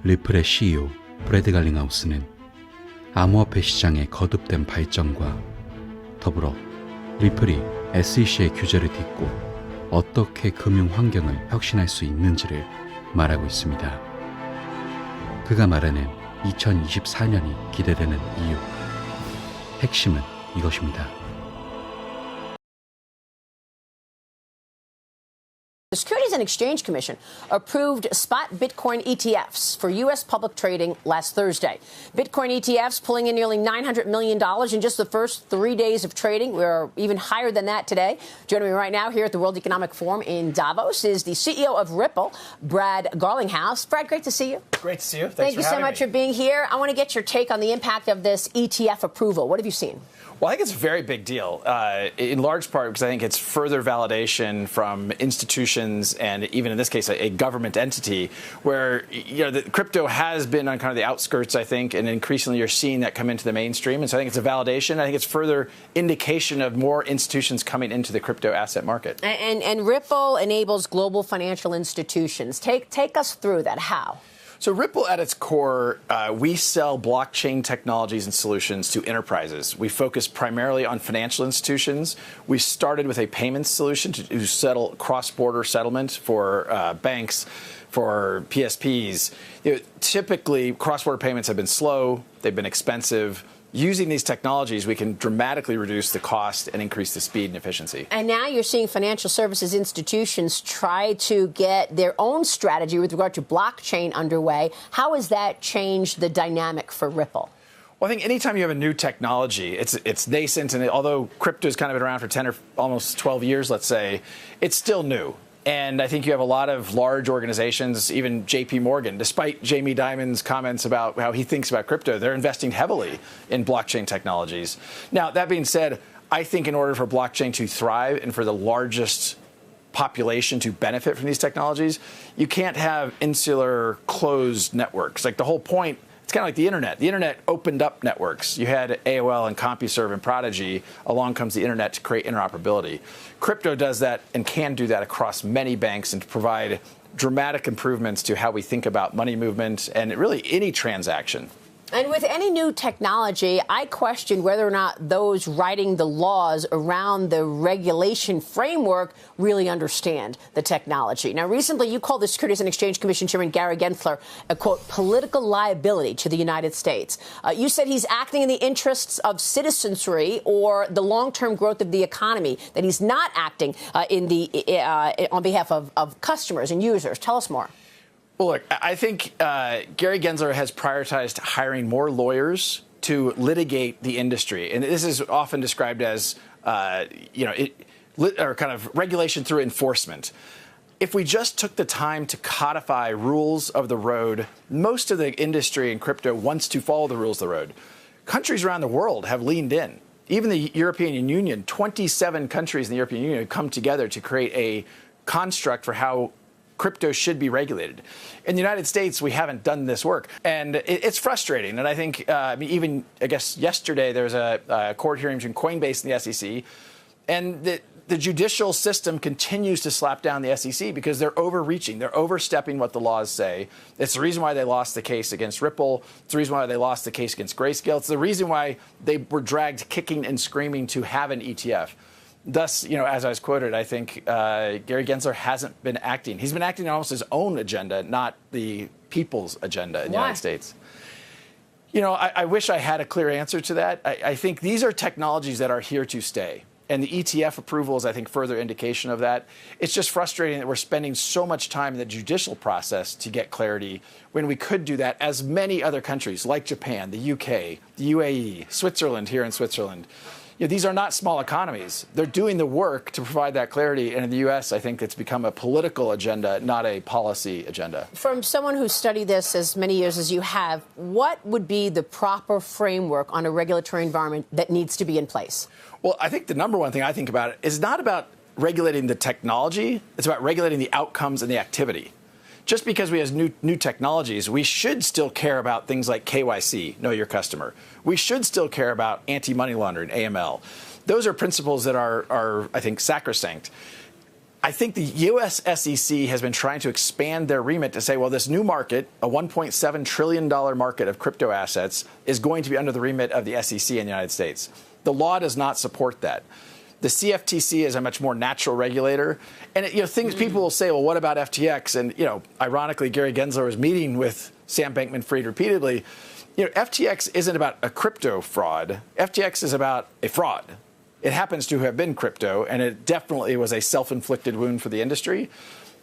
리플의 CEO 브래드 갈링하우스는 암호화폐 시장의 거듭된 발전과 더불어 리플이 SEC의 규제를 딛고 어떻게 금융 환경을 혁신할 수 있는지를 말하고 있습니다. 그가 말하는 2024년이 기대되는 이유. 핵심은 이것입니다. The Securities and Exchange Commission approved spot Bitcoin ETFs for U.S. public trading last Thursday. Bitcoin ETFs pulling in nearly $900 million in just the first 3 days of trading. We're even higher than that today. Joining me right now here at the World Economic Forum in Davos is the CEO of Ripple, Brad Garlinghouse. Brad, great to see you. Great to see you. Thank you so much for being here. I want to get your take on the impact of this ETF approval. What have you seen? Well, I think it's a very big deal, in large part because I think it's further validation from institutions and even in this case, a government entity where, the crypto has been on kind of the outskirts, I think, and increasingly you're seeing that come into the mainstream. And so I think it's a validation. I think it's further indication of more institutions coming into the crypto asset market. And Ripple enables global financial institutions. Take us through that. How? So Ripple, at its core, we sell blockchain technologies and solutions to enterprises. We focus primarily on financial institutions. We started with a payments solution to settle cross-border settlement for banks, for PSPs. Typically, cross-border payments have been slow. They've been expensive. Using these technologies, we can dramatically reduce the cost and increase the speed and efficiency. And now you're seeing financial services institutions try to get their own strategy with regard to blockchain underway. How has that changed the dynamic for Ripple? Well, I think anytime you have a new technology, it's nascent, and although crypto's kind of been around for 10 or almost 12 years, let's say, it's still new. And I think you have a lot of large organizations, even JP Morgan, despite Jamie Dimon's comments about how he thinks about crypto, they're investing heavily in blockchain technologies. Now, that being said, I think in order for blockchain to thrive and for the largest population to benefit from these technologies, you can't have insular closed networks. Like the whole point, it's kind of like the internet. The internet opened up networks. You had AOL and CompuServe and Prodigy. Along comes the internet to create interoperability. Crypto does that and can do that across many banks and to provide dramatic improvements to how we think about money movement and really any transaction. And with any new technology, I question whether or not those writing the laws around the regulation framework really understand the technology. Now, recently, you called the Securities and Exchange Commission Chairman Gary Gensler a, quote, political liability to the United States. You said he's acting in the interests of citizenry or the long-term growth of the economy, that he's not acting on behalf of customers and users. Tell us more. Well, look, I think Gary Gensler has prioritized hiring more lawyers to litigate the industry. And this is often described as, or kind of regulation through enforcement. If we just took the time to codify rules of the road, most of the industry in crypto wants to follow the rules of the road. Countries around the world have leaned in. Even the European Union, 27 countries in the European Union have come together to create a construct for how crypto should be regulated. In the United States, we haven't done this work. And it's frustrating. And I think, I guess yesterday there was a court hearing between Coinbase and the SEC. And the judicial system continues to slap down the SEC because they're overreaching. They're overstepping what the laws say. It's the reason why they lost the case against Ripple. It's the reason why they lost the case against Grayscale. It's the reason why they were dragged kicking and screaming to have an ETF. Thus, as I was quoted, I think Gary Gensler hasn't been acting. He's been acting on almost his own agenda, not the people's agenda in the United States. I wish I had a clear answer to that. I think these are technologies that are here to stay. And the ETF approval is, I think, further indication of that. It's just frustrating that we're spending so much time in the judicial process to get clarity when we could do that, as many other countries like Japan, the UK, the UAE, Switzerland, here in Switzerland. These are not small economies. They're doing the work to provide that clarity. And in the U.S., I think it's become a political agenda, not a policy agenda. From someone who's studied this as many years as you have, what would be the proper framework on a regulatory environment that needs to be in place? Well, I think the number one thing I think about is not about regulating the technology. It's about regulating the outcomes and the activity. Just because we have new technologies, we should still care about things like KYC, know your customer. We should still care about anti-money laundering, AML. Those are principles that are I think, sacrosanct. I think the U.S. SEC has been trying to expand their remit to say, well, this new market, a $1.7 trillion market of crypto assets, is going to be under the remit of the SEC in the United States. The law does not support that. The CFTC is a much more natural regulator. And, people will say, well, what about FTX? And, ironically, Gary Gensler was meeting with Sam Bankman-Fried repeatedly. FTX isn't about a crypto fraud. FTX is about a fraud. It happens to have been crypto, and it definitely was a self-inflicted wound for the industry.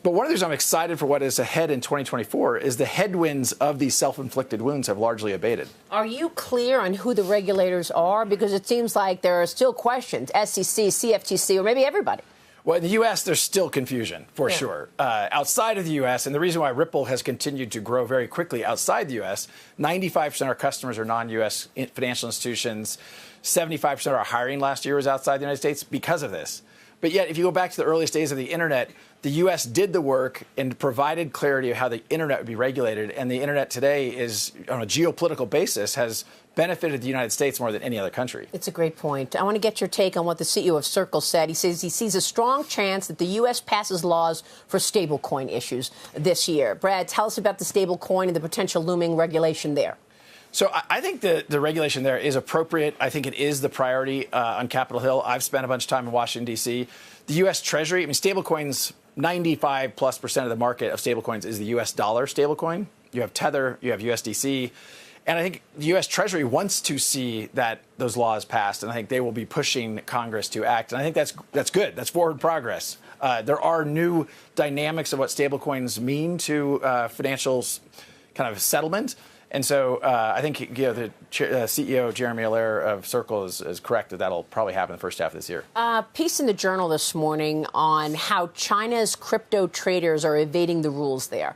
But one of the reasons I'm excited for what is ahead in 2024 is the headwinds of these self-inflicted wounds have largely abated. Are you clear on who the regulators are? Because it seems like there are still questions, SEC, CFTC, or maybe everybody. Well, in the U.S., there's still confusion, for sure. Outside of the U.S., and the reason why Ripple has continued to grow very quickly outside the U.S., 95% of our customers are non-U.S. financial institutions. 75% of our hiring last year was outside the United States because of this. But yet, if you go back to the earliest days of the Internet, the U.S. did the work and provided clarity of how the Internet would be regulated. And the Internet today is, on a geopolitical basis, has benefited the United States more than any other country. It's a great point. I want to get your take on what the CEO of Circle said. He says he sees a strong chance that the U.S. passes laws for stablecoin issues this year. Brad, tell us about the stablecoin and the potential looming regulation there. So I think the regulation there is appropriate. I think it is the priority on Capitol Hill. I've spent a bunch of time in Washington, D.C. The U.S. Treasury, stablecoins, 95+% of the market of stablecoins is the U.S. dollar stablecoin. You have Tether, you have USDC. And I think the U.S. Treasury wants to see that those laws passed, and I think they will be pushing Congress to act. And I think that's good. That's forward progress. There are new dynamics of what stablecoins mean to financial kind of settlement. And so I think the CEO, Jeremy Allaire of Circle, is correct that that'll probably happen in the first half of this year. Piece in the Journal this morning on how China's crypto traders are evading the rules there.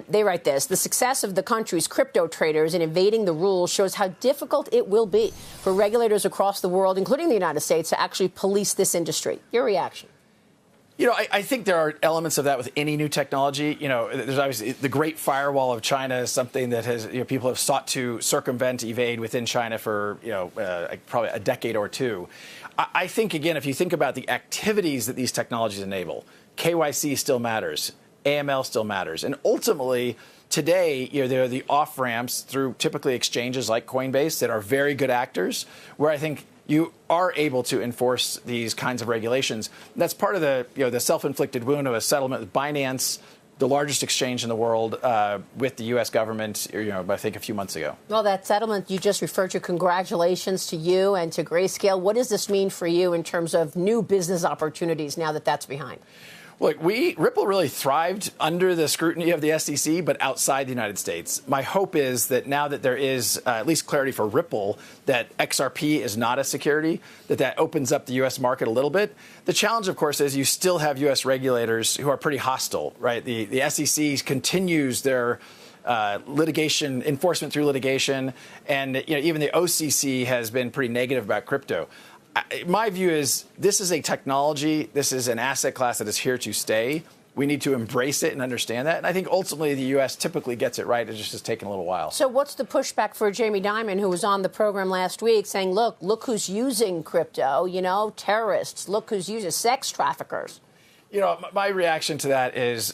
They write this: the success of the country's crypto traders in evading the rules shows how difficult it will be for regulators across the world, including the United States, to actually police this industry. Your reaction? I think there are elements of that with any new technology. There's obviously the Great Firewall of China is something that has people have sought to circumvent, evade within China for probably a decade or two. I think, again, if you think about the activities that these technologies enable, KYC still matters, AML still matters, and ultimately today there are the off ramps through typically exchanges like Coinbase that are very good actors, where I think you are able to enforce these kinds of regulations. That's part of the self-inflicted wound of a settlement with Binance, the largest exchange in the world, with the U.S. government, I think a few months ago. Well, that settlement you just referred to, congratulations to you and to Grayscale. What does this mean for you in terms of new business opportunities now that that's behind? Look, Ripple really thrived under the scrutiny of the SEC, but outside the United States. My hope is that now that there is at least clarity for Ripple that XRP is not a security, that opens up the U.S. market a little bit. The challenge, of course, is you still have U.S. regulators who are pretty hostile, right? The SEC continues their litigation, enforcement through litigation, and even the OCC has been pretty negative about crypto. My view is this is a technology, this is an asset class that is here to stay. We need to embrace it and understand that. And I think ultimately the U.S. typically gets it right. It just has taken a little while. So what's the pushback for Jamie Dimon, who was on the program last week saying, look who's using crypto, terrorists, look who's using sex traffickers? My reaction to that is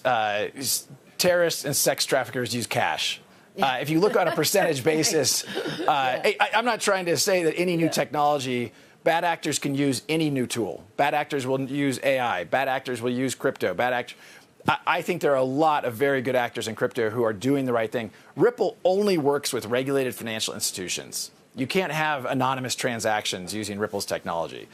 terrorists and sex traffickers use cash. If you look on a percentage basis, I'm not trying to say that any new technology, bad actors can use any new tool. Bad actors will use AI. Bad actors will use crypto. I think there are a lot of very good actors in crypto who are doing the right thing. Ripple only works with regulated financial institutions. You can't have anonymous transactions using Ripple's technology.